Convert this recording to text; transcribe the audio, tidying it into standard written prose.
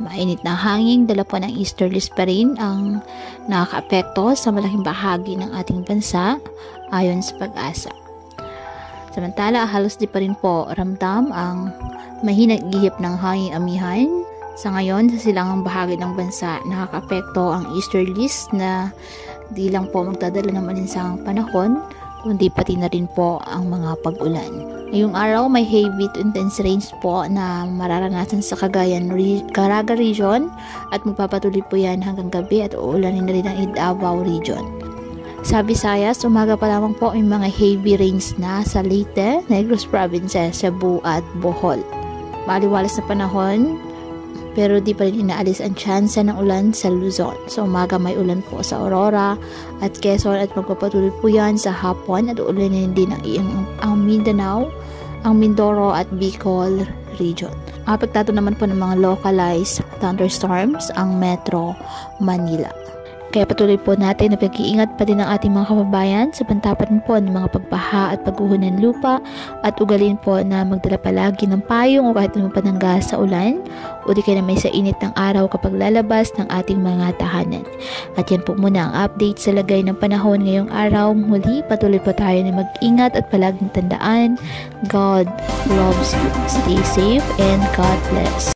Mainit na hangin, dala po ng easterlies pa rin ang nakakaapekto sa malaking bahagi ng ating bansa ayon sa Pag-asa. Samantala, halos di pa rin po ramdam ang mahinang gihip ng hanging amihan. Sa ngayon, sa silangang bahagi ng bansa, nakakaapekto ang easterlies na di lang po magdadala ng malinsangang panahon, kundi pati na rin po ang mga pag-ulan. Ngayong araw, may heavy to intense rains po na mararanasan sa Caraga region at magpapatuloy po yan hanggang gabi at uulanin na rin ang Davao region. Sa Visayas, umaga pa lamang po may mga heavy rains na sa Leyte, Negros Province, Cebu at Bohol. Maliwalas na panahon, pero di pa rin inaalis ang tsansa ng ulan sa Luzon. Sa umaga may ulan po sa Aurora at Quezon at magpapatuloy po yan sa hapon at uulanin din ang Mindanao, ang Mindoro at Bicol region. Apektado naman po ng mga localized thunderstorms ang Metro Manila. Kaya patuloy po natin na pag-iingat pa din ang ating mga kababayan sa pantapan po ng mga pagbaha at pagguho ng lupa at ugalin po na magdala palagi ng payong o kahit anong panangga sa ulan o di kaya na may sa init ng araw kapag lalabas ng ating mga tahanan. At yan po muna ang update sa lagay ng panahon ngayong araw. Muli, patuloy po tayo na mag-ingat at palaging tandaan, God loves you. Stay safe and God bless.